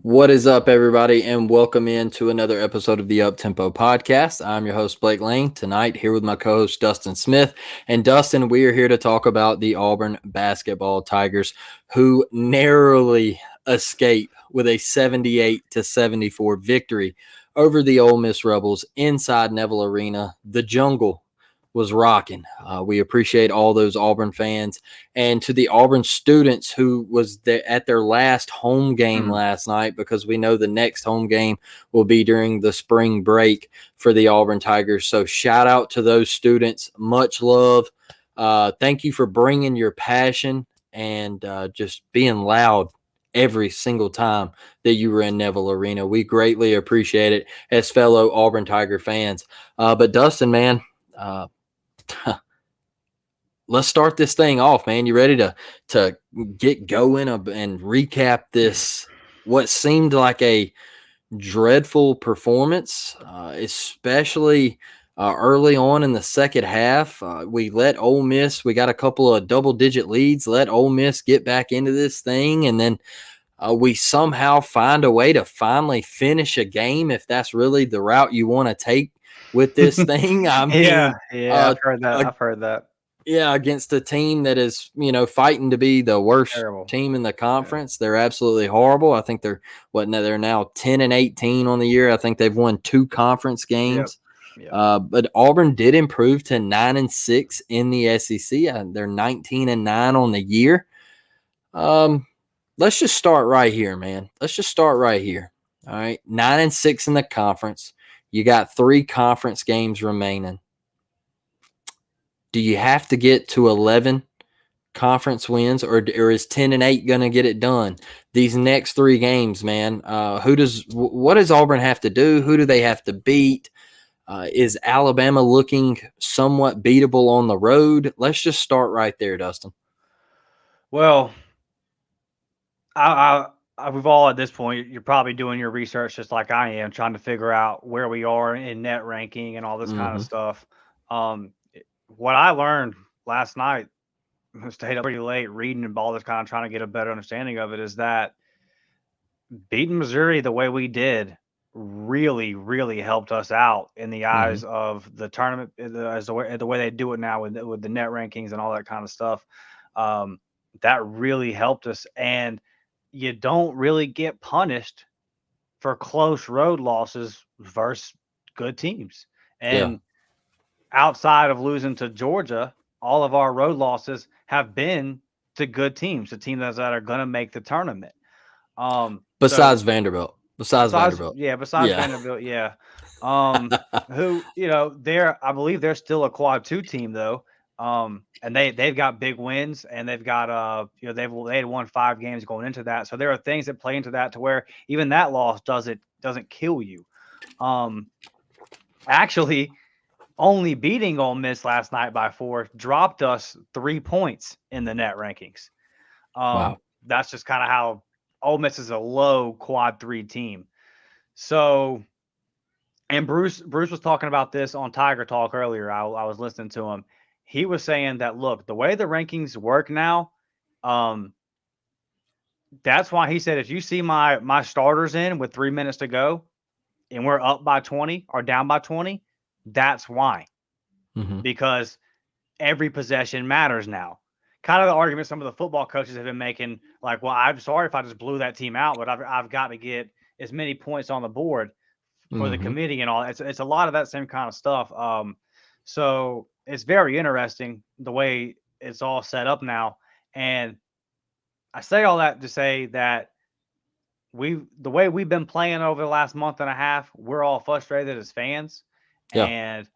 What is up, everybody, and welcome into another episode of the Uptempo Podcast. I'm your host, Blake Lane, tonight here with my co-host, Dustin Smith. And Dustin, we are here to talk about the Auburn Basketball Tigers, who narrowly escape with a 78-74 victory over the Ole Miss Rebels inside Neville Arena. The jungle was rocking. We appreciate all those Auburn fans, and to the Auburn students who was at their last home game last night, because we know the next home game will be during the spring break for the Auburn Tigers. So shout out to those students. Much love. Thank you for bringing your passion and just being loud every single time that you were in Neville Arena. We greatly appreciate it as fellow Auburn Tiger fans. But Dustin, man, let's start this thing off, man. You ready to get going and recap this, what seemed like a dreadful performance, especially early on in the second half. We let Ole Miss, we got a couple of double-digit leads, let Ole Miss get back into this thing, and then we somehow find a way to finally finish a game, if that's really the route you want to take with this thing. I mean, I've heard that. I've heard that. Yeah, against a team that is, fighting to be the worst Terrible team in the conference. They're absolutely horrible. I think they're now 10-18 on the year. I think they've won 2 conference games. Yep. But Auburn did improve to 9-6 in the SEC. They're 19-9 on the year. Let's just start right here, man. Let's just start right here. All right, 9-6 in the conference. You got 3 conference games remaining. Do you have to get to 11 conference wins, or is 10-8 going to get it done? These next 3 games, man, what does Auburn have to do? Who do they have to beat? Is Alabama looking somewhat beatable on the road? Let's just start right there, Dustin. Well, we've all at this point, you're probably doing your research just like I am, trying to figure out where we are in net ranking and all this kind of stuff. What I learned last night, I stayed up pretty late reading and all this kind of trying to get a better understanding of it, is that beating Missouri the way we did really, really helped us out in the eyes of the tournament, as the way they do it now with the net rankings and all that kind of stuff. That really helped us, and you don't really get punished for close road losses versus good teams. And outside of losing to Georgia, all of our road losses have been to good teams, the teams that are going to make the tournament. Besides Vanderbilt. Vanderbilt. Yeah, Vanderbilt, yeah. Who, I believe they're still a quad 2 team though. And they've got big wins, and they've got they had won 5 games going into that. So there are things that play into that to where even that loss doesn't kill you. Actually, only beating Ole Miss last night by 4 dropped us 3 points in the net rankings. Wow. That's just kind of how Ole Miss is a low quad 3 team. So, and Bruce was talking about this on Tiger Talk earlier. I was listening to him. He was saying that, look, the way the rankings work now, that's why he said, if you see my starters in with 3 minutes to go and we're up by 20 or down by 20, that's why. Because every possession matters now. Kind of the argument some of the football coaches have been making, like, well, I'm sorry if I just blew that team out, but I've got to get as many points on the board for the committee and all. It's a lot of that same kind of stuff. So it's very interesting the way it's all set up now. And I say all that to say that the way we've been playing over the last month and a half, we're all frustrated as fans. Yeah. And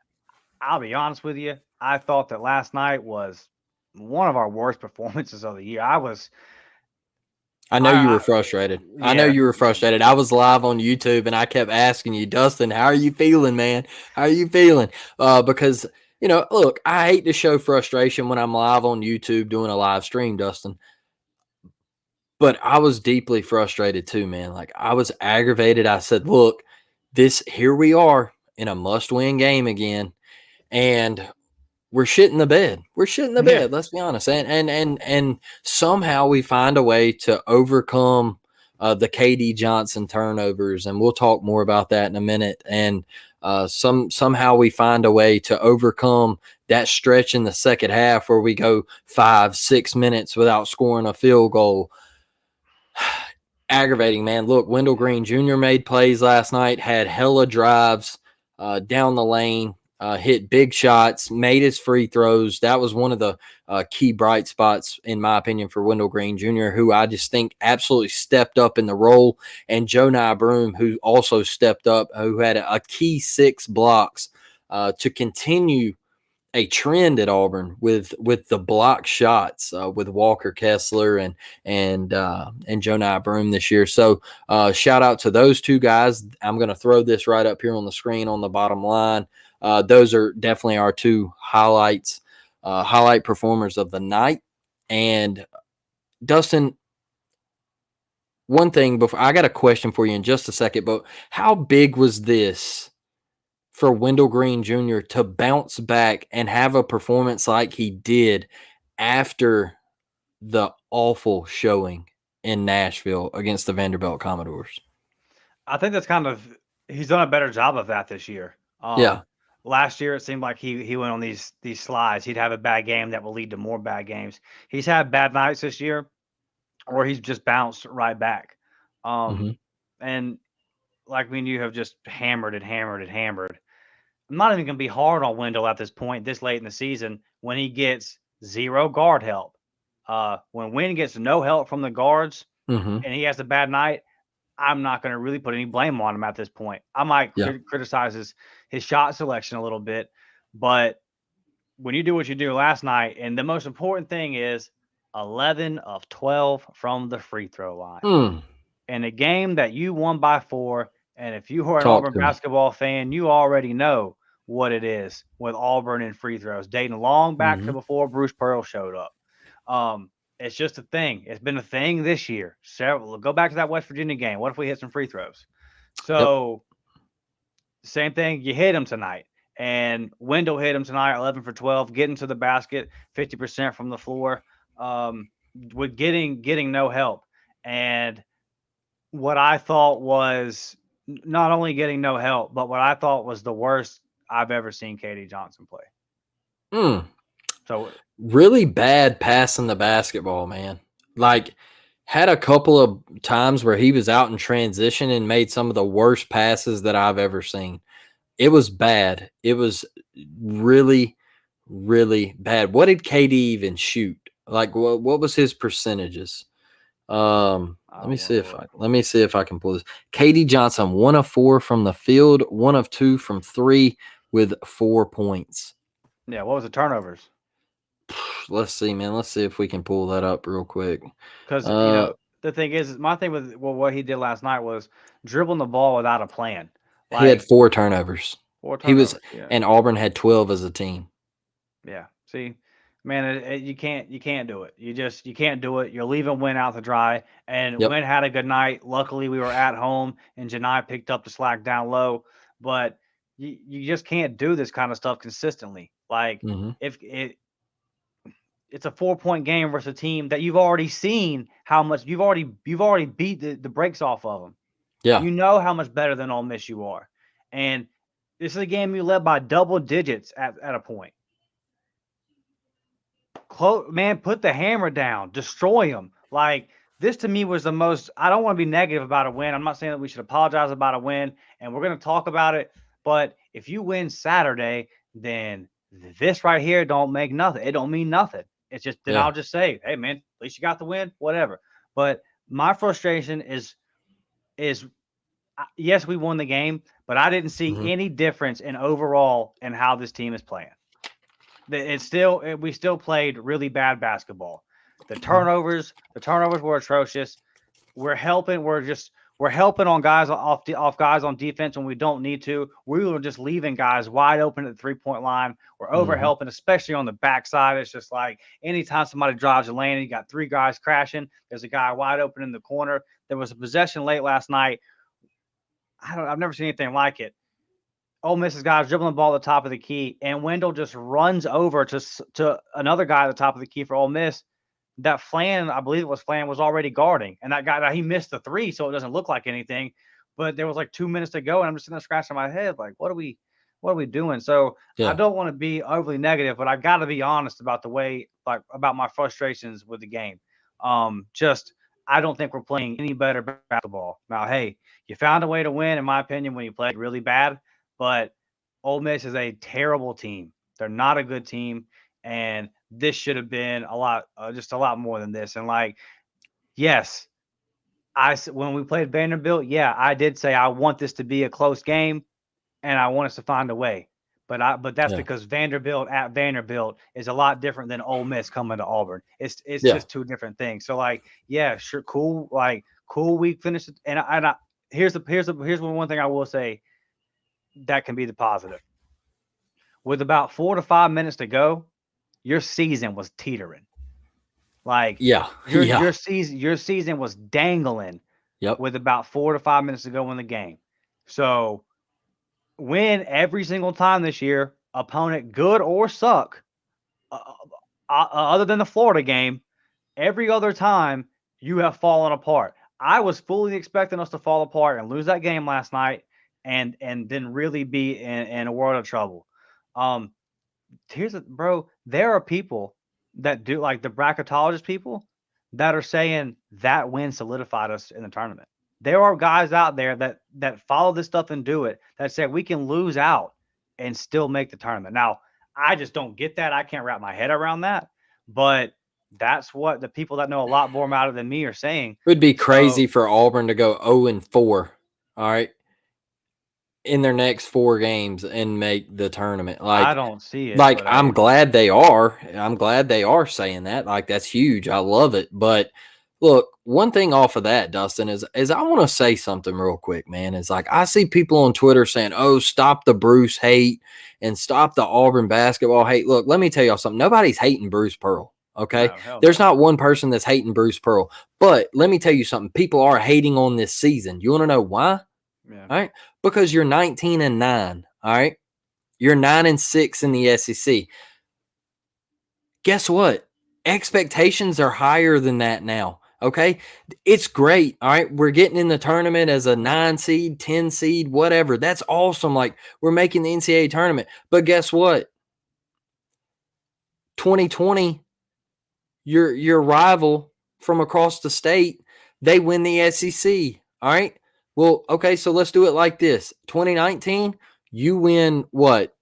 I'll be honest with you, I thought that last night was one of our worst performances of the year. I know you were frustrated. Yeah. I know you were frustrated. I was live on YouTube, and I kept asking you, Dustin, how are you feeling, man? How are you feeling? Because, look, I hate to show frustration when I'm live on YouTube doing a live stream, Dustin. But I was deeply frustrated too, man. Like, I was aggravated. I said, look, here we are in a must-win game again, and we're shitting the bed. We're shitting the bed. Let's be honest. And somehow we find a way to overcome the KD Johnson turnovers, and we'll talk more about that in a minute. And somehow we find a way to overcome that stretch in the second half where we go 5-6 minutes without scoring a field goal. Aggravating, man. Look, Wendell Green Jr. made plays last night, had hella drives down the lane, hit big shots, made his free throws. That was one of the key bright spots, in my opinion, for Wendell Green Jr., who I just think absolutely stepped up in the role, and Jonai Broome, who also stepped up, who had a key 6 blocks to continue a trend at Auburn with the block shots with Walker Kessler and Jonai Broome this year. So shout out to those two guys. I'm going to throw this right up here on the screen on the bottom line. Those are definitely our two highlight performers of the night. And Dustin, one thing before I got a question for you in just a second, but how big was this for Wendell Green Jr. to bounce back and have a performance like he did after the awful showing in Nashville against the Vanderbilt Commodores? I think that's he's done a better job of that this year. Yeah. Last year it seemed like he went on these slides. He'd have a bad game that will lead to more bad games. He's had bad nights this year, or he's just bounced right back. And like me and you have just hammered and hammered and hammered. I'm not even going to be hard on Wendell at this point, this late in the season, when he gets 0 guard help. When Wynn gets no help from the guards and he has a bad night, I'm not going to really put any blame on him at this point. I might criticize his shot selection a little bit, but when you do what you do last night, and the most important thing is 11 of 12 from the free throw line. In a game that you won by 4, and if you are an Auburn basketball fan, you already know what it is with Auburn and free throws, dating long back to before Bruce Pearl showed up. It's just a thing. It's been a thing this year. Go back to that West Virginia game. What if we hit some free throws? So same thing. You hit him tonight. And Wendell hit him tonight, 11 for 12, getting to the basket, 50% from the floor, with getting no help. And what I thought was not only getting no help, but what I thought was the worst I've ever seen KD Johnson play. So really bad passing the basketball, man. Like, had a couple of times where he was out in transition and made some of the worst passes that I've ever seen. It was bad. It was really, really bad. What did KD even shoot? Like, what was his percentages? Let me see if I can pull this. KD Johnson, 1 of 4 from the field, 1 of 2 from 3 with 4 points. Yeah, what was the turnovers? Let's see, man. Let's see if we can pull that up real quick. Because the thing is, my thing with what he did last night was dribbling the ball without a plan. He had 4 turnovers. 4 turnovers. And Auburn had 12 as a team. Yeah. See, man, you can't do it. You can't do it. You're leaving Wynn out to dry. And Wynn had a good night. Luckily, we were at home, and Janai picked up the slack down low. But you just can't do this kind of stuff consistently. Like if it's a 4-point game versus a team that you've already seen how much you've already beat the brakes off of them. Yeah, you know how much better than Ole Miss you are, and this is a game you led by double digits at a point. Man, put the hammer down, destroy them. Like, this to me was the most. I don't want to be negative about a win. I'm not saying that we should apologize about a win, and we're going to talk about it. But if you win Saturday, then this right here don't make nothing. It don't mean nothing. It's just then I'll just say, hey man, at least you got the win, whatever. But my frustration is yes, we won the game, but I didn't see any difference in overall in how this team is playing. We still played really bad basketball. The turnovers were atrocious. We're helping on guys off guys on defense when we don't need to. We were just leaving guys wide open at the 3-point line. We're over helping, especially on the backside. It's just like anytime somebody drives a lane and you got 3 guys crashing, there's a guy wide open in the corner. There was a possession late last night. I've never seen anything like it. Ole Miss's guys dribbling the ball at the top of the key, and Wendell just runs over to another guy at the top of the key for Ole Miss, that Flan, I believe it was Flan, was already guarding, and that guy, he missed the three, so it doesn't look like anything. But there was like 2 minutes to go, and I'm just sitting there scratching my head, like, what are we doing? So I Yeah. don't want to be overly negative, but I got to be honest about the way, like, about my frustrations with the game. Just I don't think we're playing any better basketball. Now, hey, you found a way to win, in my opinion, when you played really bad, but Ole Miss is a terrible team. They're not a good team, and this should have been a lot, just a lot more than this. And like, yes, when we played Vanderbilt, yeah, I did say I want this to be a close game, and I want us to find a way. But that's Yeah. because Vanderbilt at Vanderbilt is a lot different than Ole Miss coming to Auburn. It's Yeah. just two different things. So like, yeah, sure, cool, like cool week finished. And here's one thing I will say that can be the positive. With about 4 to 5 minutes to go, your season was teetering. Like Yeah. your Yeah. your season was dangling Yep. with about 4 to 5 minutes to go in the game. So win every single time this year, opponent good or suck, uh, other than the Florida game, every other time you have fallen apart. I was fully expecting us to fall apart and lose that game last night, and then really be in a world of trouble. Um, bro. There are people that do, like, the bracketologist people that are saying that win solidified us in the tournament. There are guys out there that follow this stuff and do it, that say we can lose out and still make the tournament. Now, I just don't get that. I can't wrap my head around that, but that's what the people that know a lot more about it than me are saying. It would be crazy So for Auburn to go 0-4. All right. In their next 4 games and make the tournament. I don't see it, Like but I'm hey, glad they are. I'm glad they are saying that. Like that's huge. I love it. But look, one thing off of that, Dustin, is I want to say something real quick, man. Is like I see people on Twitter saying, "Oh, stop the Bruce hate and stop the Auburn basketball hate." Look, let me tell y'all something. Nobody's hating Bruce Pearl. Okay, no, hell there's no. not one person that's hating Bruce Pearl. But let me tell you something. People are hating on this season. You want to know why? Yeah. All right, because you're 19-9. All right, you're 9-6 in the SEC. Guess what? Expectations are higher than that now. Okay. It's great. All right. We're getting in the tournament as a 9 seed, 10 seed, whatever. That's awesome. Like we're making the NCAA tournament. But guess what? 2020, your rival from across the state, they win the SEC. All right. Well, okay. So let's do it like this 2019, you win what?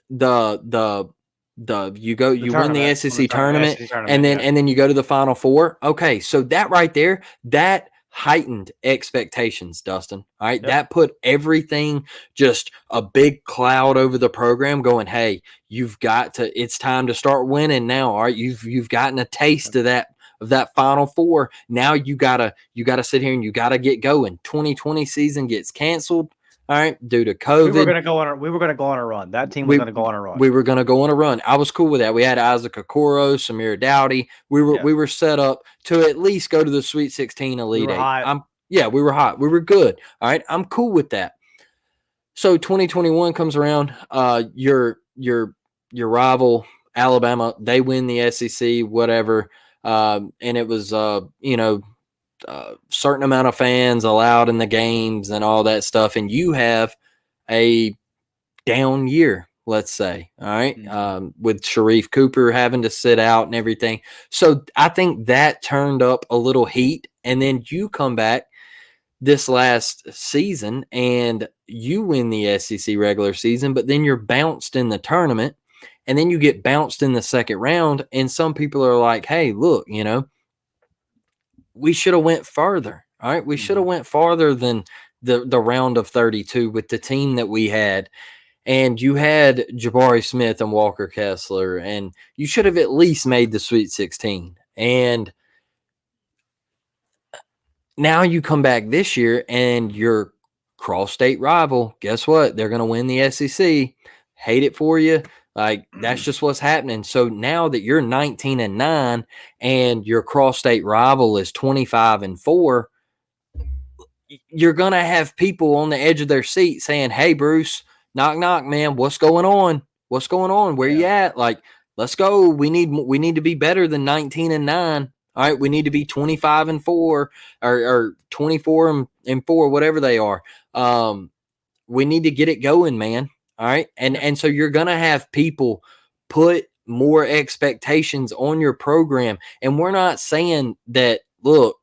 The The you win the tournament, on the SEC tournament SEC and tournament, then yeah. and then you go to the Final Four. Okay, so that right there, that heightened expectations, Dustin. All right, Yep. that put everything just a big cloud over the program. Going, hey, you've got to. It's time to start winning now. All right, you've gotten a taste of that Final Four. Now you gotta sit here and you gotta get going. 2020 season gets canceled. All right, due to COVID. We were gonna go on a run. That team was we gonna go on a run. we were going to go on a run. I was cool with that. We had Isaac Okoro, Samir Dowdy. Yeah. We were set up to at least go to the Sweet 16 We Elite were 8. hot. Yeah, we were hot. We were good. All right, I'm cool with that. So 2021 comes around. Your rival Alabama, they win the SEC, whatever. And it was certain amount of fans allowed in the games and all that stuff. And you have a down year, let's say. All right. Mhm. With Sharif Cooper having to sit out and everything. So I think that turned up a little heat. And then you come back this last season and you win the SEC regular season, but then you're bounced in the tournament. And then you get bounced in the second round. And some people are like, hey, look, we should have went further. All right. We should have Mhm. went farther than the round of 32 with the team that we had, and you had Jabari Smith and Walker Kessler, and you should have at least made the Sweet 16. And now you come back this year and your cross state rival, guess what? They're going to win the SEC. Hate it for you. Like that's just what's happening. So now that you're 19-9 and your cross state rival is 25-4, you're going to have people on the edge of their seat saying, hey, Bruce, knock, knock, man, what's going on? What's going on? Where you Yeah. at? Like, Let's go. We need to be better than 19-9. All right, we need to be 25-4 or 24-4, whatever they are. We need to get it going, man. All right, and Yeah. and so you're gonna have people put more expectations on your program, and we're not saying that. Look,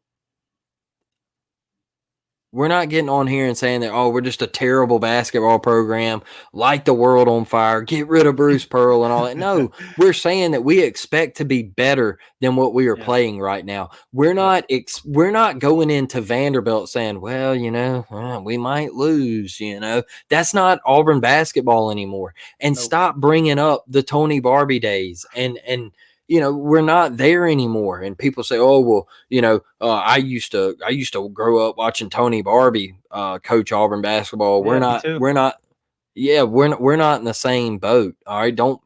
we're not getting on here and saying that, oh, we're just a terrible basketball program, light the world on fire, get rid of Bruce Pearl and all that. No, we're saying that we expect to be better than what we are Yeah. playing right now. We're not going into Vanderbilt saying, well, we might lose. That's not Auburn basketball anymore. And Nope. stop bringing up the Tony Barbie days and we're not there anymore. And people say, oh, well, I used to grow up watching Tony Barbie coach Auburn basketball. We're Yeah, me not too. we're not yeah, we're not in the same boat. All right. Don't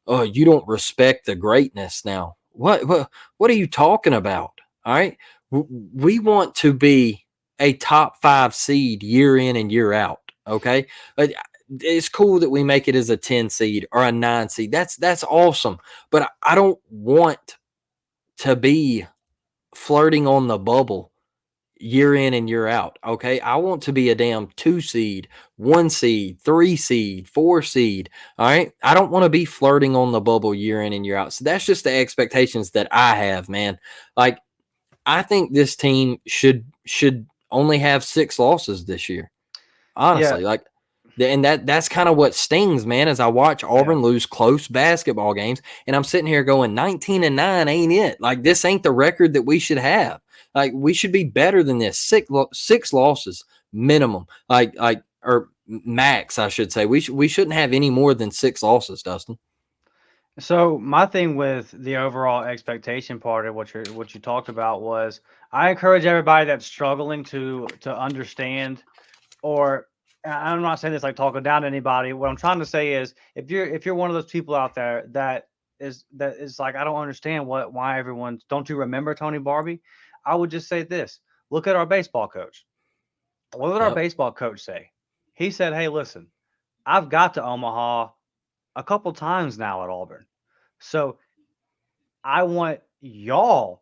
oh, you don't respect the greatness now. What are you talking about? All right. We want to be a top 5 seed year in and year out. Okay. It's cool that we make it as a 10 seed or a 9 seed. That's awesome. But I don't want to be flirting on the bubble year in and year out. Okay. I want to be a damn 2 seed, 1 seed, 3 seed, 4 seed. All right. I don't want to be flirting on the bubble year in and year out. So that's just the expectations that I have, man. Like, I think this team should only have 6 losses this year. Yeah. Honestly, like, and that's kind of what stings, man, as I watch Yeah. Auburn lose close basketball games, and I'm sitting here going 19-9 ain't it? Like, this ain't the record that we should have. Like, we should be better than this. Six losses minimum, like or max, I should say. We shouldn't have any more than 6 losses, Dustin. So my thing with the overall expectation part of what you talked about was I encourage everybody that's struggling to understand, or I'm not saying this like talking down to anybody. What I'm trying to say is if you're one of those people out there that is like, I don't understand why everyone, don't you remember Tony Barbie? I would just say this. Look at our baseball coach. What did our Yep. baseball coach say? He said, "Hey, listen, I've got to Omaha a couple times now at Auburn. So I want y'all,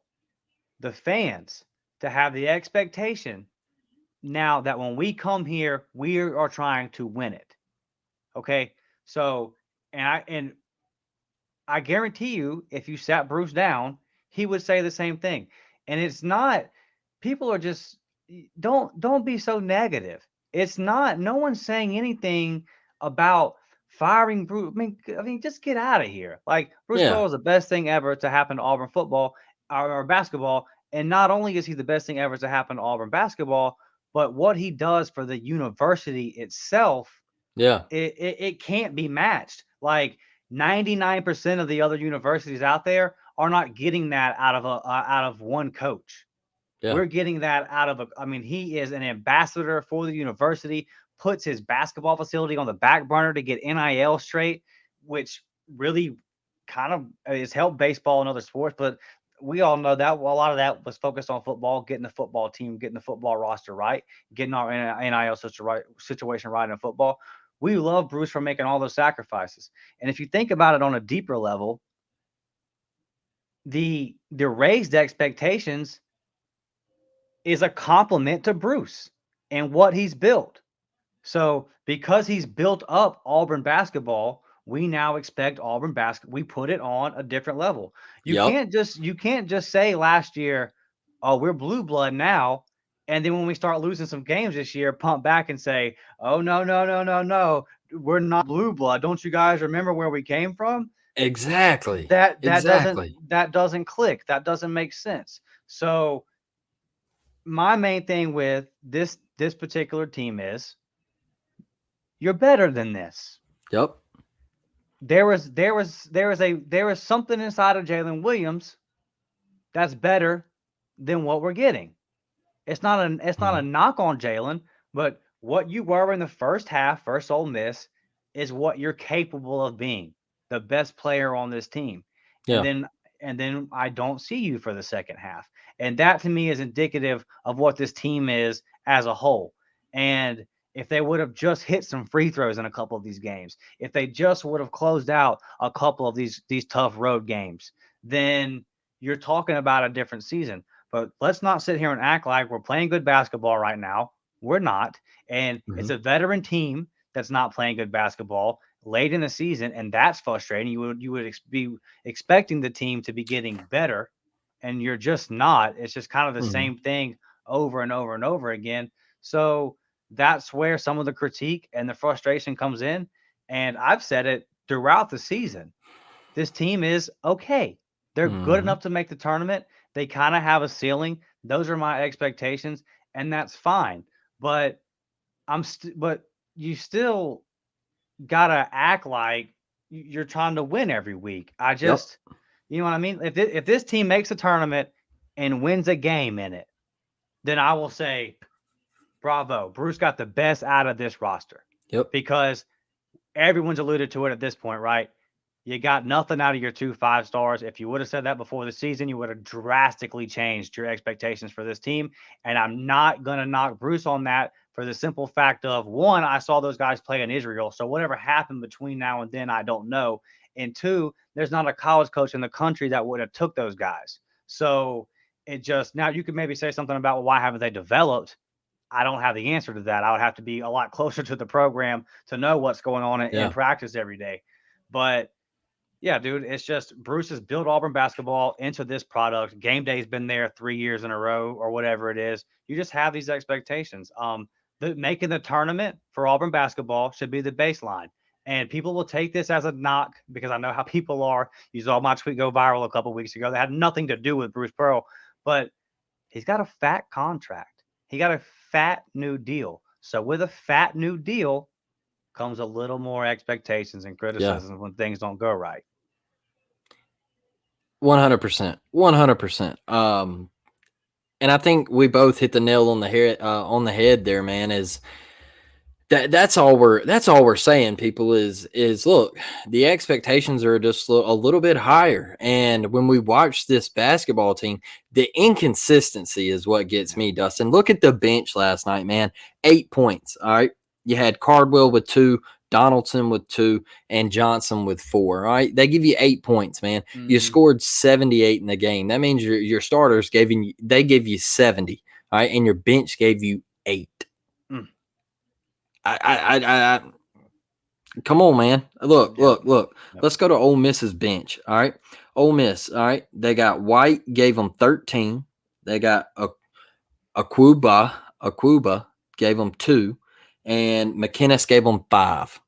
the fans, to have the expectation now that when we come here, we are trying to win it." Okay. So, and I guarantee you, if you sat Bruce down, he would say the same thing. And it's not, people are just, don't be so negative. It's not, no one's saying anything about firing Bruce. I mean, just get out of here. Like, Bruce Yeah. Pearl is the best thing ever to happen to Auburn football, or basketball. And not only is he the best thing ever to happen to Auburn basketball, but what he does for the university itself, Yeah. it can't be matched. Like, 99% of the other universities out there are not getting that out of one coach. Yeah. We're getting that out of I mean, he is an ambassador for the university, puts his basketball facility on the back burner to get NIL straight, which really kind of has helped baseball and other sports. But we all know that a lot of that was focused on football, getting the football team, getting the football roster right, getting our NIL situation right in football. We love Bruce for making all those sacrifices. And if you think about it on a deeper level, the raised expectations is a compliment to Bruce and what he's built. So because he's built up Auburn basketball, we now expect Auburn basketball. We put it on a different level. You Yep. can't just say last year, "Oh, we're blue blood now," and then when we start losing some games this year, pump back and say, "Oh, no, no, no, no, no, we're not blue blood. Don't you guys remember where we came from?" Exactly. That doesn't Exactly. click. That doesn't make sense. So my main thing with this particular team is, you're better than this. Yep. There was something inside of Jalen Williams that's better than what we're getting. It's not a Mhm. knock on Jalen, but what you were in the first half, first Ole Miss, is what you're capable of being, the best player on this team. And Yeah. then I don't see you for the second half. And that to me is indicative of what this team is as a whole. And if they would have just hit some free throws in a couple of these games, if they just would have closed out a couple of these tough road games, then you're talking about a different season. But let's not sit here and act like we're playing good basketball right now. We're not. And it's Mhm. a veteran team that's not playing good basketball late in the season, and that's frustrating. You would be expecting the team to be getting better, and you're just not. It's just kind of the Mhm. same thing over and over and over again. So that's where some of the critique and the frustration comes in. And I've said it throughout the season. This team is okay. They're good Mhm. enough to make the tournament. They kind of have a ceiling. Those are my expectations, and that's fine. But but you still gotta act like you're trying to win every week. I Yep. just, you know what I mean? If this team makes a tournament and wins a game in it, then I will say, bravo, Bruce got the best out of this roster Yep. because everyone's alluded to it at this point, right? You got nothing out of your 2 5 stars. If you would have said that before the season, you would have drastically changed your expectations for this team. And I'm not going to knock Bruce on that for the simple fact of one, I saw those guys play in Israel. So whatever happened between now and then, I don't know. And two, there's not a college coach in the country that would have took those guys. So it just, now you could maybe say something about, well, why haven't they developed? I don't have the answer to that. I would have to be a lot closer to the program to know what's going on in Yeah. practice every day. But yeah, dude, it's just Bruce has built Auburn basketball into this product. Game day's been there 3 years in a row or whatever it is. You just have these expectations. Making the tournament for Auburn basketball should be the baseline. And people will take this as a knock because I know how people are. You saw my tweet go viral a couple weeks ago. That had nothing to do with Bruce Pearl, but he's got a fat contract. He got a fat new deal. So with a fat new deal comes a little more expectations and Yeah. criticism when things don't go right. 100%. 100%. And I think we both hit the nail on the head there, man. Is that's all we're saying, people, is look, the expectations are just a little bit higher. And when we watch this basketball team, the inconsistency is what gets me, Dustin. Look at the bench last night, man. 8 points. All right. You had Cardwell with 2, Donaldson with 2, and Johnson with 4. All right. They give you 8 points, man. You Mm-hmm. scored 78 in the game. That means your starters gave you 70. All right. And your bench gave you 8. Mm. I come on, man. Look, Yep. look, look. Yep. Let's go to Ole Miss's bench. All right. Ole Miss. All right. They got White, gave them 13. They got Aquuba gave them 2. And McKinnis gave them 5.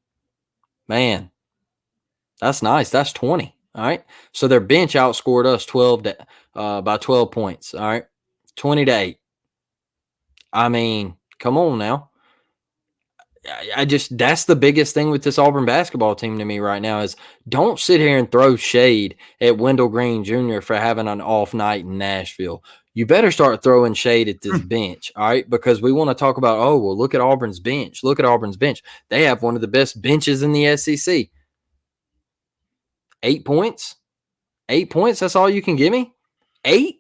Man, that's nice. That's 20. All right. So their bench outscored us by 12 points. All right. 20-8. I mean, come on now. I just, that's the biggest thing with this Auburn basketball team to me right now is don't sit here and throw shade at Wendell Green Jr. for having an off night in Nashville. You better start throwing shade at this bench, all right? Because we want to talk about, oh, well, look at Auburn's bench. Look at Auburn's bench. They have one of the best benches in the SEC. 8 points? 8 points? That's all you can give me? 8?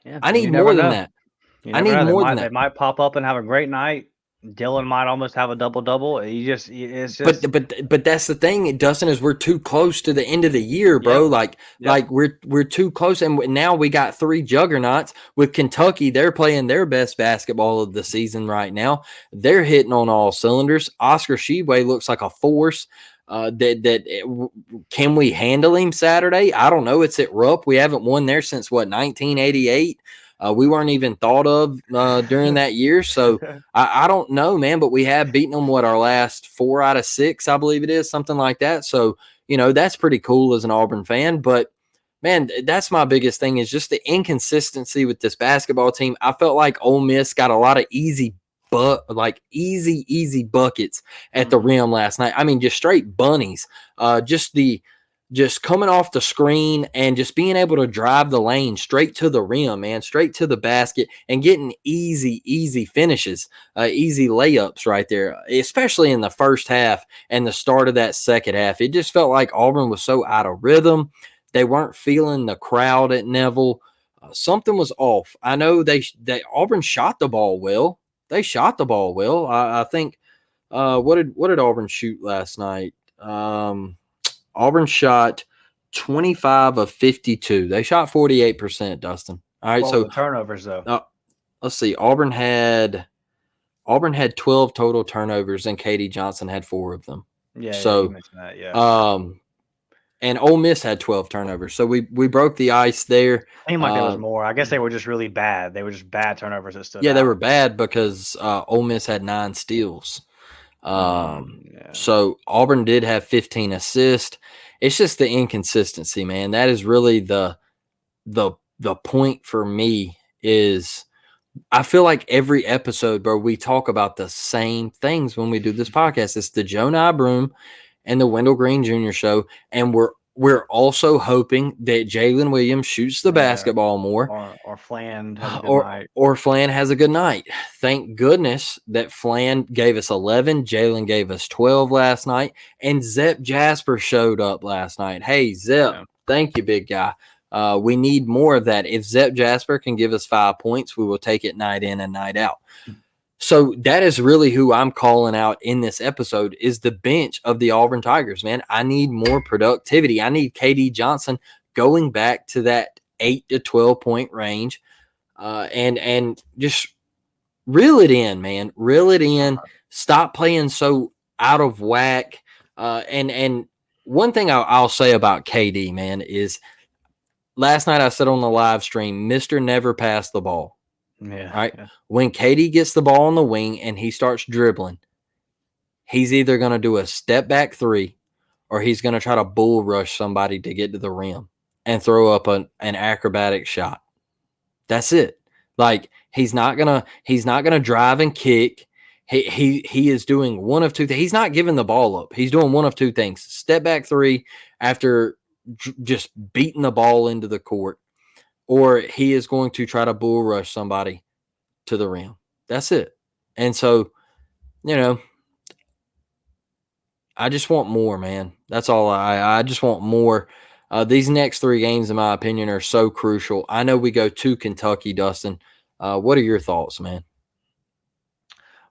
Yeah, I and need you never more than know. that. You I never need know. They more than might they that. might pop up and have a great night. Dylan might almost have a double double. It's just But that's the thing, Dustin, is we're too close to the end of the year, bro. yep, Like yep. we're too close, and now we got 3 juggernauts with Kentucky. They're playing their best basketball of the season right now. They're hitting on all cylinders. Oscar Sheway looks like a force. Can we handle him Saturday? I don't know. It's at Rupp. We haven't won there since what, 1988. We weren't even thought of during that year, so I don't know, man, but we have beaten them, our last 4 out of 6, I believe it is, something like that. So, that's pretty cool as an Auburn fan. But, man, that's my biggest thing is just the inconsistency with this basketball team. I felt like Ole Miss got a lot of easy buckets at the Mm-hmm. rim last night. I mean, just straight bunnies. Just coming off the screen and just being able to drive the lane straight to the rim, man, straight to the basket and getting easy finishes, easy layups right there, especially in the first half and the start of that second half. It just felt like Auburn was so out of rhythm. They weren't feeling the crowd at Neville. Something was off. I know they Auburn shot the ball well. They shot the ball well. I think What did Auburn shoot last night? Auburn shot 25 of 52. They shot 48%, Dustin. All right, What were so the turnovers though? let's see. Auburn had 12 total turnovers, and Katie Johnson had 4 of them. Yeah, you So, mentioned that. Yeah, and Ole Miss had 12 turnovers. So we broke the ice there. seemed like there was more. I guess they were just really bad. They were just bad turnovers that stood Yeah, they were out. bad because Ole Miss had 9 steals. Yeah. So Auburn did have 15 assists. It's just the inconsistency, man. That is really the point for me. Is I feel like every episode, bro, we talk about the same things when we do this podcast. It's the Joe Nybroom and the Wendell Green Jr. show, and we're also hoping that Jalen Williams shoots the Yeah. basketball more, Or Flan has a good or night. or Flan has a good night. Thank goodness that Flan gave us 11, Jalen gave us 12 last night, and Zep Jasper showed up last night. Hey, Zep, Yeah. thank you, big guy. We need more of that. If Zep Jasper can give us 5 points, we will take it night in and night out. So that is really who I'm calling out in this episode is the bench of the Auburn Tigers, man. I need more productivity. I need KD Johnson going back to that 8 to 12 point range, and just reel it in, man. Reel it in. Stop playing so out of whack. And one thing I'll say about KD, man, is last night I said on the live stream, Mister Never passed the ball. Yeah. All right. Yeah. When KD gets the ball on the wing and he starts dribbling, he's either going to do a step back 3 or he's going to try to bull rush somebody to get to the rim and throw up an acrobatic shot. That's it. Like he's not gonna drive and kick. He is doing one of two things. He's not giving the ball up. He's doing one of two things: step back 3 after just beating the ball into the court, or he is going to try to bull rush somebody to the rim. That's it. And so, you know, I just want more, man. That's all I just want more. These next 3 games, in my opinion, are so crucial. I know we go to Kentucky, Dustin. What are your thoughts, man?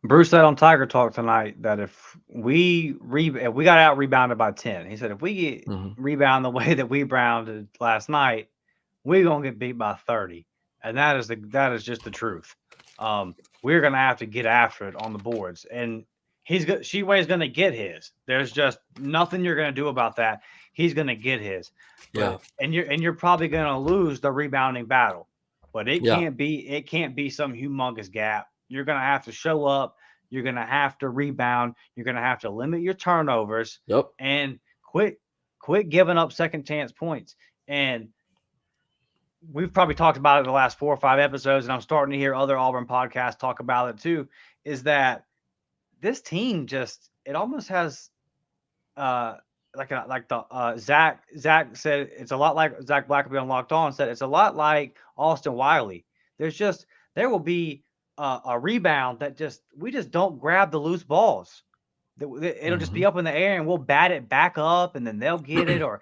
Bruce said on Tiger Talk tonight that if we got out rebounded by 10, he said if we get Mm-hmm. rebound the way that we rebounded last night, we're gonna get beat by 30, and that is just the truth. We're gonna have to get after it on the boards, and Sheway's gonna get his. There's just nothing you're gonna do about that. He's gonna get his, Yeah. and you're probably gonna lose the rebounding battle, but it Yeah. can't be some humongous gap. You're gonna have to show up. You're gonna have to rebound. You're gonna have to limit your turnovers Yep. and quit giving up second chance points. And we've probably talked about it the last 4 or 5 episodes, and I'm starting to hear other Auburn podcasts talk about it too, is that this team just it almost has like the Zach said it's a lot like Zach Blackerby on Locked On said it's a lot like Austin Wiley. There will be a rebound that we just don't grab the loose balls. It'll just be up in the air and we'll bat it back up and then they'll get it. Or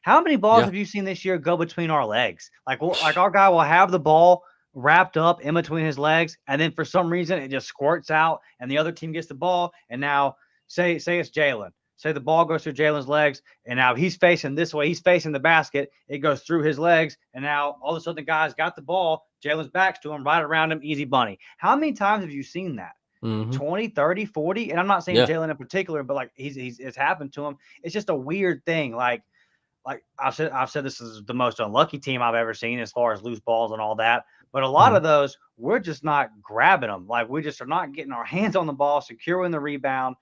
how many balls Yeah. have you seen this year go between our legs? Like our guy will have the ball wrapped up in between his legs, and then for some reason it just squirts out, and the other team gets the ball. And now say it's Jalen. Say the ball goes through Jalen's legs, and now he's facing this way. He's facing the basket. It goes through his legs, and now all of a sudden the guy's got the ball. Jalen's back's to him, right around him, easy bunny. How many times have you seen that? 20, 30, 40? And I'm not saying Yeah. Jalen in particular, but like it's happened to him. It's just a weird thing. Like I've said this is the most unlucky team I've ever seen as far as loose balls and all that. But a lot of those, we're just not grabbing them. Like we just are not getting our hands on the ball, securing the rebound.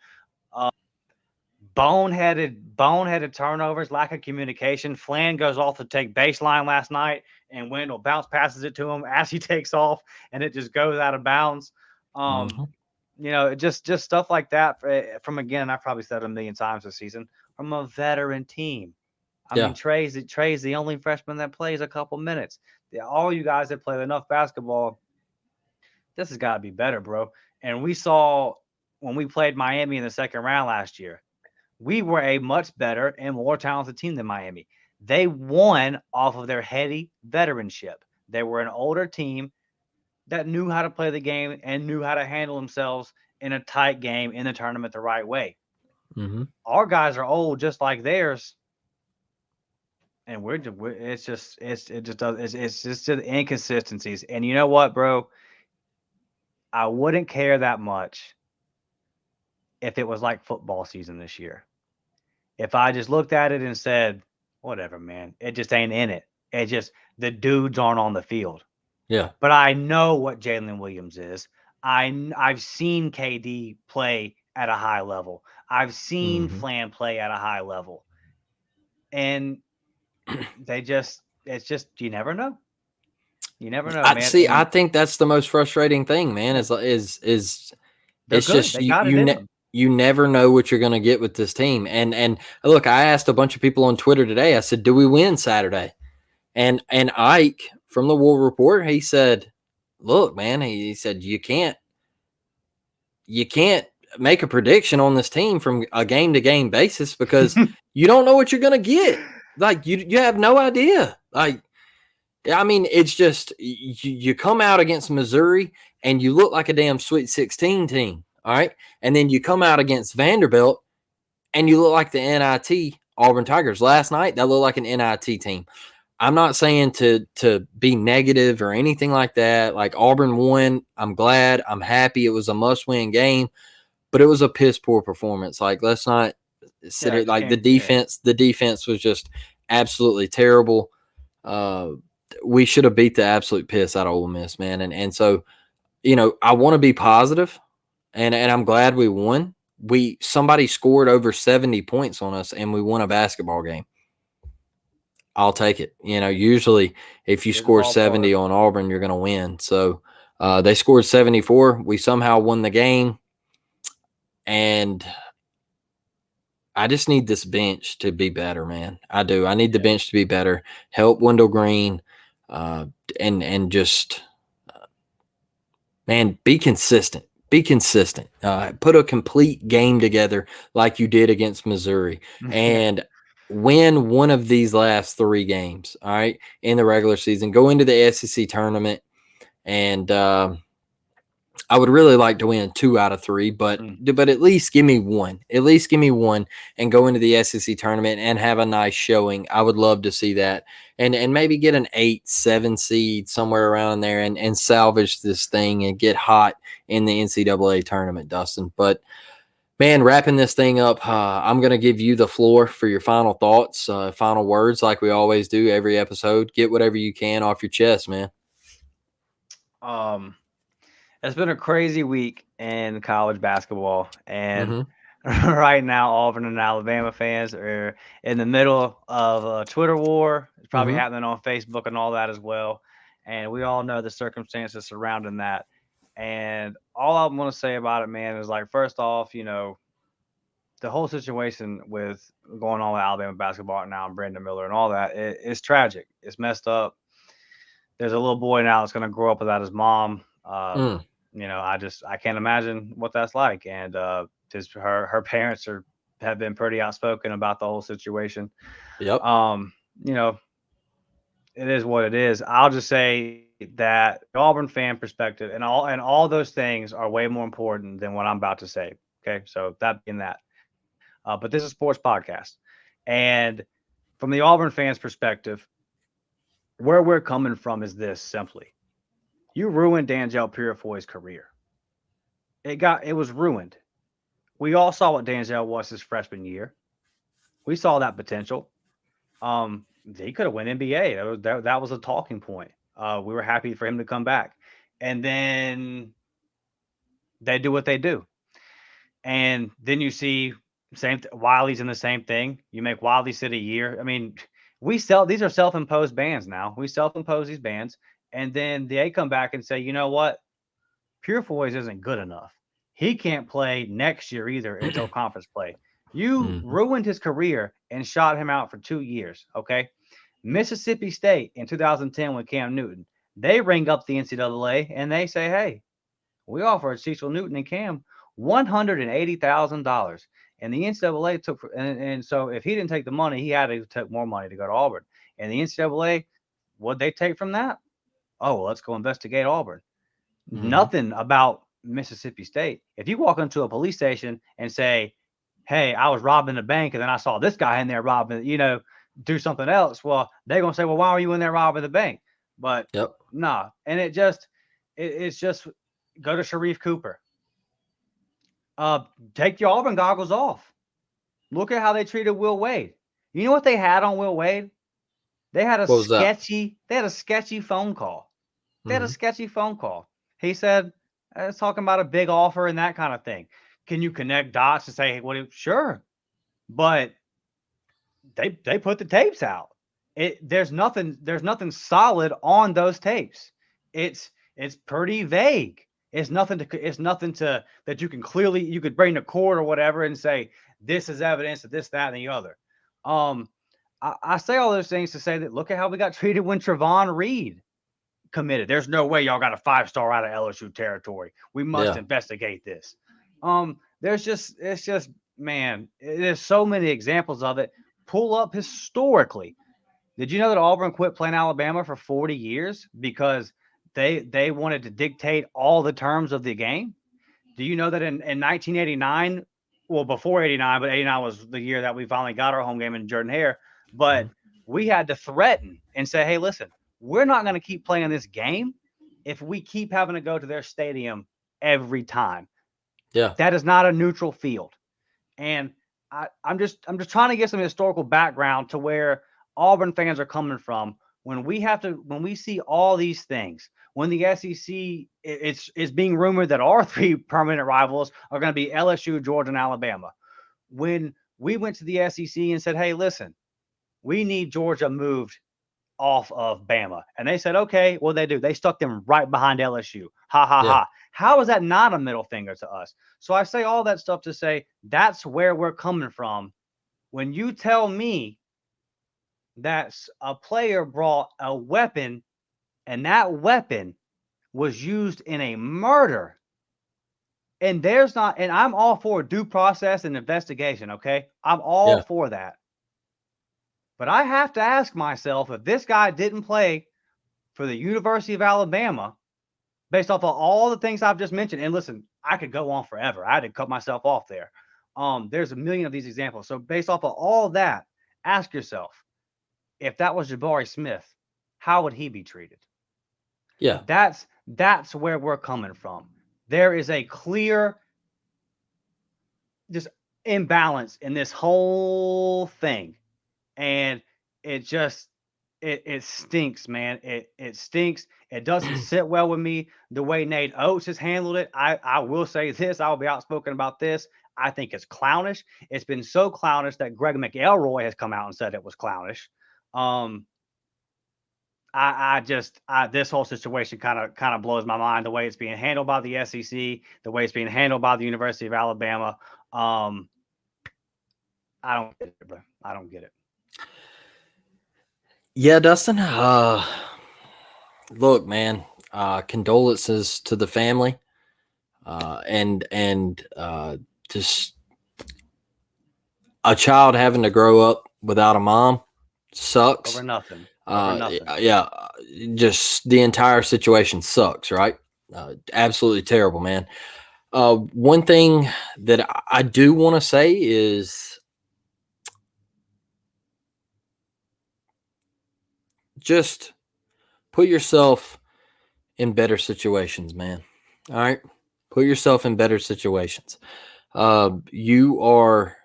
Boneheaded turnovers, lack of communication. Flan goes off to take baseline last night, and Wendell bounce passes it to him as he takes off, and it just goes out of bounds. Just stuff like that from, again, I've probably said it a million times this season, from a veteran team. I mean, Trey's the only freshman that plays a couple minutes. All you guys that play enough basketball, this has got to be better, bro. And we saw when we played Miami in the second round last year, we were a much better and more talented team than Miami. They won off of their heady veteranship. They were an older team that knew how to play the game and knew how to handle themselves in a tight game in the tournament the right way. Mm-hmm. Our guys are old just like theirs, and it's just the inconsistencies. And you know what, bro? I wouldn't care that much if it was like football season this year. If I just looked at it and said, whatever, man, it just ain't in it. It just, the dudes aren't on the field. Yeah. But I know what Jalen Williams is. I've seen KD play at a high level. I've seen Mm-hmm. Flan play at a high level. And it's just, you never know. You never know, I man. see. I And think that's the most frustrating thing, man. yeah, Is they're it's good. just They got it in them. you never know what you're going to get with this team. And look, I asked a bunch of people on Twitter today. I said, "Do we win Saturday?" And Ike from the War Report, he said, "Look, man," he said, you can't make a prediction on this team from a game to game basis because you don't know what you're going to get. Like you have no idea. Like I mean, it's just you come out against Missouri and you look like a damn Sweet 16 team, all right? And then you come out against Vanderbilt and you look like the NIT Auburn Tigers. Last night, that looked like an NIT team. I'm not saying to be negative or anything like that. Like Auburn won. I'm glad. I'm happy. It was a must-win game, but it was a piss poor performance. Like let's not sit Yeah, it you like can't. Yeah. the defense was just absolutely terrible. Uh, we should have beat the absolute piss out of Ole Miss, man. And so, I want to be positive, and I'm glad we won. Somebody scored over 70 points on us, and we won a basketball game. I'll take it. Usually if you Here's the score ball 70 bar. on Auburn, you're going to win. So they scored 74. We somehow won the game, and I just need this bench to be better, man. I do. I need the bench to be better. Help Wendell Green, uh, and just man, be consistent. Be consistent. Put a complete game together like you did against Missouri, Yeah. and win one of these last 3 games. All right, in the regular season, go into the SEC tournament, and I would really like to win 2 out of 3, but Mm. at least give me one. At least give me one and go into the SEC tournament and have a nice showing. I would love to see that, and maybe get an 8-7 seed somewhere around there and salvage this thing and get hot in the NCAA tournament, Dustin. But man, wrapping this thing up, I'm going to give you the floor for your final thoughts, final words, like we always do every episode. Get whatever you can off your chest, man. Um, it's been a crazy week in college basketball, and Mm-hmm. right now, Auburn and Alabama fans are in the middle of a Twitter war. It's probably Mm-hmm. happening on Facebook and all that as well. And we all know the circumstances surrounding that. And all I'm going to say about it, man, is like, first off, the whole situation with going on with Alabama basketball right now and Brandon Miller and all that, it's tragic. It's messed up. There's a little boy now that's going to grow up without his mom. Mm. I can't imagine what that's like. And just her parents have been pretty outspoken about the whole situation. Yep. Um, you know, it is what it is. I'll just say that the Auburn fan perspective and all those things are way more important than what I'm about to say. Okay, so that being that, but this is a sports podcast, and from the Auburn fans' perspective, where we're coming from is this simply: you ruined Danjel Purifoy's career. It was ruined. We all saw what Danjel was his freshman year. We saw that potential. He could have went NBA. That was a talking point. We were happy for him to come back, and then they do what they do, and then you see Wiley's in the same thing. You make Wiley sit a year. I mean, these are self-imposed bans now. We self-impose these bans, and then they come back and say, you know what? Purefoys isn't good enough. He can't play next year either until conference play. You Mm-hmm. ruined his career and shot him out for 2 years. Okay. Mississippi State in 2010 with Cam Newton, they ring up the NCAA and they say, hey, we offered Cecil Newton and Cam $180,000. And the NCAA took, and so if he didn't take the money, he had to take more money to go to Auburn. And the NCAA, what'd they take from that? Oh, well, let's go investigate Auburn. Mm-hmm. Nothing about Mississippi State. If you walk into a police station and say, "Hey, I was robbing the bank, and then I saw this guy in there robbing," do something else. Well, they're gonna say, "Well, why were you in there robbing the bank?" But Yep. nah, and it's just go to Sharif Cooper. Take your Auburn goggles off. Look at how they treated Will Wade. You know what they had on Will Wade? They had a What was that? sketchy phone call. They had a Mm-hmm. sketchy phone call. He said, it's talking about a big offer and that kind of thing. Can you connect dots to say, hey, sure. But they put the tapes out. There's nothing solid on those tapes. It's pretty vague. It's nothing to that you could bring to court or whatever and say this is evidence of this, that, and the other. I say all those things to say that look at how we got treated when Trevon Reed committed. There's no way y'all got a 5-star out of LSU territory. We must Yeah. investigate this. It's just man, there's so many examples of it. Pull up historically. Did you know that Auburn quit playing Alabama for 40 years because they wanted to dictate all the terms of the game? Do you know that in 1989, well, before 89, but 89 was the year that we finally got our home game in Jordan Hare, but we had to threaten and say, hey, listen, we're not going to keep playing this game if we keep having to go to their stadium every time. Yeah. That is not a neutral field. And I'm just trying to get some historical background to where Auburn fans are coming from when we see all these things. When the SEC, it's being rumored that our 3 permanent rivals are going to be LSU, Georgia, and Alabama. When we went to the SEC and said, hey, listen, we need Georgia moved off of Bama. And they said, okay, what they do? They stuck them right behind LSU. Ha, ha, Yeah. ha. How is that not a middle finger to us? So I say all that stuff to say that's where we're coming from. When you tell me that a player brought a weapon and that weapon was used in a murder, and I'm all for due process and investigation, okay? I'm all Yeah. for that. But I have to ask myself if this guy didn't play for the University of Alabama based off of all the things I've just mentioned. And listen, I could go on forever. I had to cut myself off there. There's a million of these examples. So based off of all that, ask yourself, if that was Jabari Smith, how would he be treated? Yeah. That's where we're coming from. There is a clear just imbalance in this whole thing. And it just it stinks, man. It stinks. It doesn't sit well with me the way Nate Oates has handled it. I will say this. I'll be outspoken about this. I think it's clownish. It's been so clownish that Greg McElroy has come out and said it was clownish. This whole situation kind of blows my mind the way it's being handled by the SEC, the way it's being handled by the University of Alabama. I don't get it, bro. I don't get it. Yeah, Dustin. Look, man. Condolences to the family, and just a child having to grow up without a mom sucks. Over nothing. Over nothing. Yeah, just the entire situation sucks, right? Absolutely terrible, man. One thing that I do want to say is just put yourself in better situations, man. All right. Put yourself in better situations. You are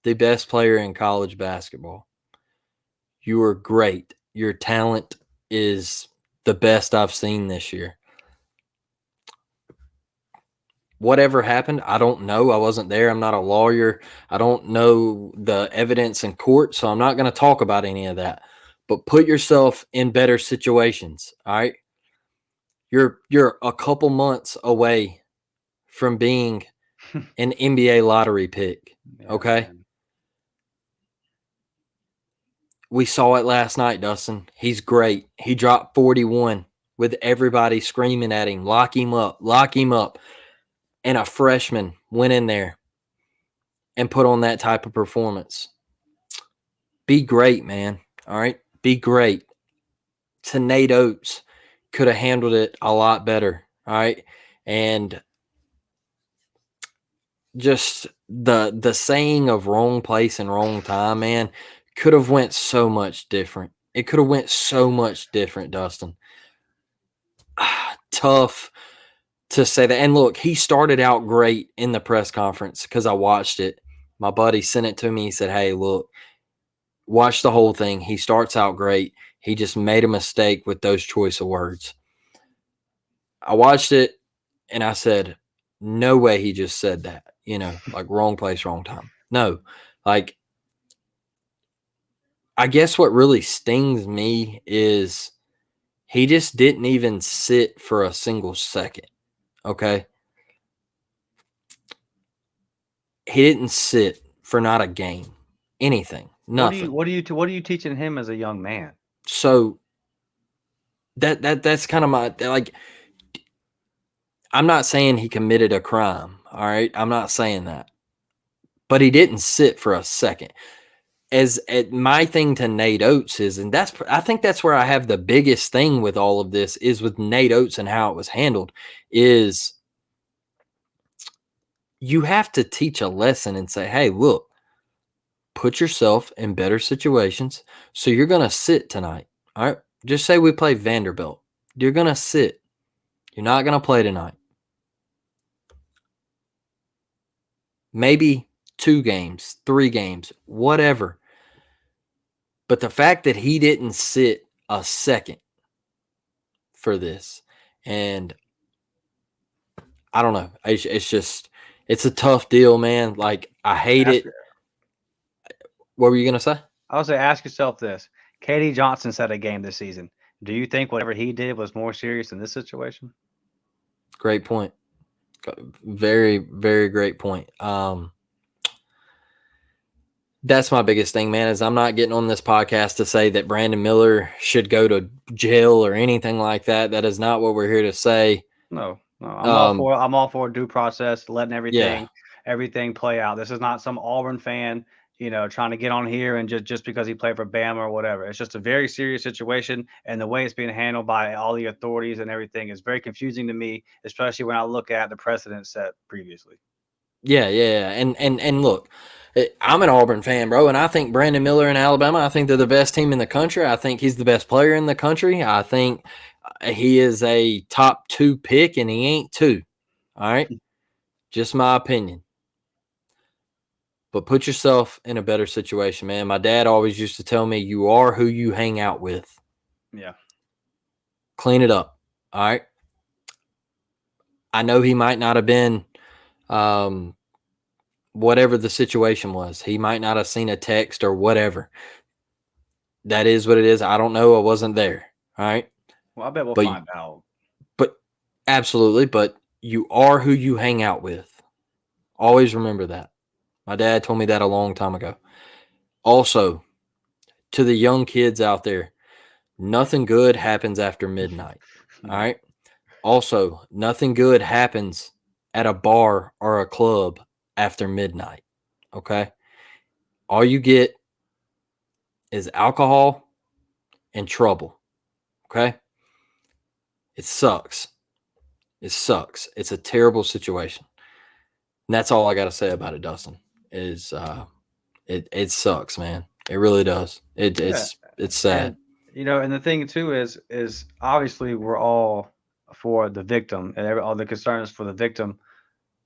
the best player in college basketball. You are great. Your talent is the best I've seen this year. Whatever happened, I don't know. I wasn't there. I'm not a lawyer. I don't know the evidence in court, so I'm not going to talk about any of that. But put yourself in better situations, all right? You're a couple months away from being an NBA lottery pick, okay? Man. We saw it last night, Dustin. He's great. He dropped 41 with everybody screaming at him, lock him up, lock him up. And a freshman went in there and put on that type of performance. Be great, man. All right? Be great. Nate Oates could have handled it a lot better. All right? And just the saying of wrong place and wrong time, man, could have went so much different. It could have went so much different, Dustin. Tough to say that. And look, he started out great in the press conference because I watched it. My buddy sent it to me. He said, "Hey, look, watch the whole thing. He starts out great. He just made a mistake with those choice of words." I watched it and I said, "No way he just said that, like wrong place, wrong time." No, like, I guess what really stings me is he just didn't even sit for a single second. Okay. He didn't sit for not a game, anything, nothing. What are you teaching him as a young man? So that's kind of my, like, I'm not saying he committed a crime. All right. I'm not saying that, but he didn't sit for a second. My thing to Nate Oates is, and I think that's where I have the biggest thing with all of this is with Nate Oates and how it was handled is you have to teach a lesson and say, "Hey, look, put yourself in better situations. So you're going to sit tonight. All right. Just say we play Vanderbilt. You're going to sit. You're not going to play tonight. Maybe 2 games, 3 games, whatever." But the fact that he didn't sit a second for this, and I don't know, it's just, it's a tough deal, man. Like, I hate it. What were you going to say? I would say ask yourself this. KD Johnson set a game this season. Do you think whatever he did was more serious in this situation? Great point. Very, very great point. That's my biggest thing, man, is I'm not getting on this podcast to say that Brandon Miller should go to jail or anything like that. That is not what we're here to say. No. Um, I'm all for due process, letting yeah, everything play out. This is not some Auburn fan, trying to get on here and just because he played for Bama or whatever. It's just a very serious situation, and the way it's being handled by all the authorities and everything is very confusing to me, especially when I look at the precedent set previously. yeah. And look, I'm an Auburn fan, bro, and I think Brandon Miller in Alabama, I think they're the best team in the country. I think he's the best player in the country. I think he is a top 2 pick, and he ain't 2. All right, just my opinion. But put yourself in a better situation, man. My dad always used to tell me, "You are who you hang out with." Yeah. Clean it up. All right. I know he might not have been, whatever the situation was. He might not have seen a text or whatever. That is what it is. I don't know. I wasn't there. All right. Well, I bet we'll But, find out. but absolutely. But you are who you hang out with. Always remember that. My dad told me that a long time ago. Also, to the young kids out there, nothing good happens after midnight. All right. Also, nothing good happens at a bar or a club after midnight. Okay. All you get is alcohol and trouble. Okay. It sucks. It sucks. It's a terrible situation. And that's all I got to say about it, Dustin, is it sucks, man. It really does. It's sad. And the thing too is obviously we're all for the victim and all the concerns for the victim,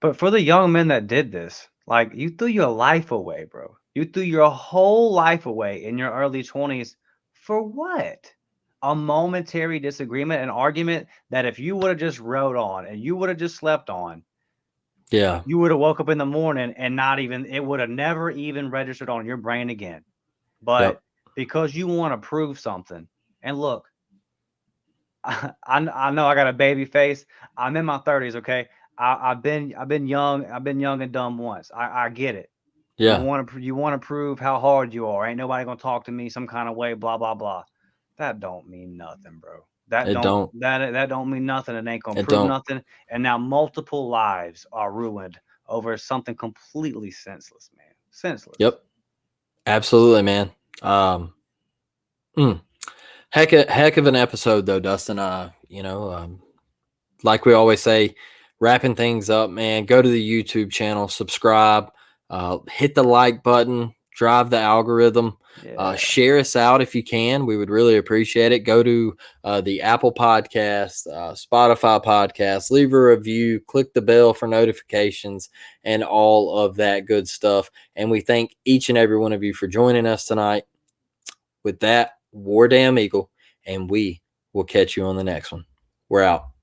but for the young men that did this, like you threw your life away, bro. You threw your whole life away in your early 20s for what? A momentary disagreement, an argument that if you would have just rode on and you would have just slept on, Yeah. you would have woke up in the morning and it would have never even registered on your brain again. But Yep. because you want to prove something, and look, I know I got a baby face. I'm in my 30s, okay? I've been young and dumb once. I get it. Yeah. You want to prove how hard you are. Ain't nobody gonna talk to me some kind of way. Blah blah blah. That don't mean nothing, bro. It don't. That don't mean nothing. It ain't gonna It prove don't. nothing. And now multiple lives are ruined over something completely senseless, man. Senseless. Yep. Absolutely, man. Um, heck of an episode though, Dustin. Like we always say, wrapping things up, man, go to the YouTube channel, subscribe, hit the like button, drive the algorithm. Yeah. Share us out if you can. We would really appreciate it. Go to the Apple Podcast, Spotify Podcast, leave a review, click the bell for notifications, and all of that good stuff. And we thank each and every one of you for joining us tonight. With that, War Damn Eagle, and we will catch you on the next one. We're out.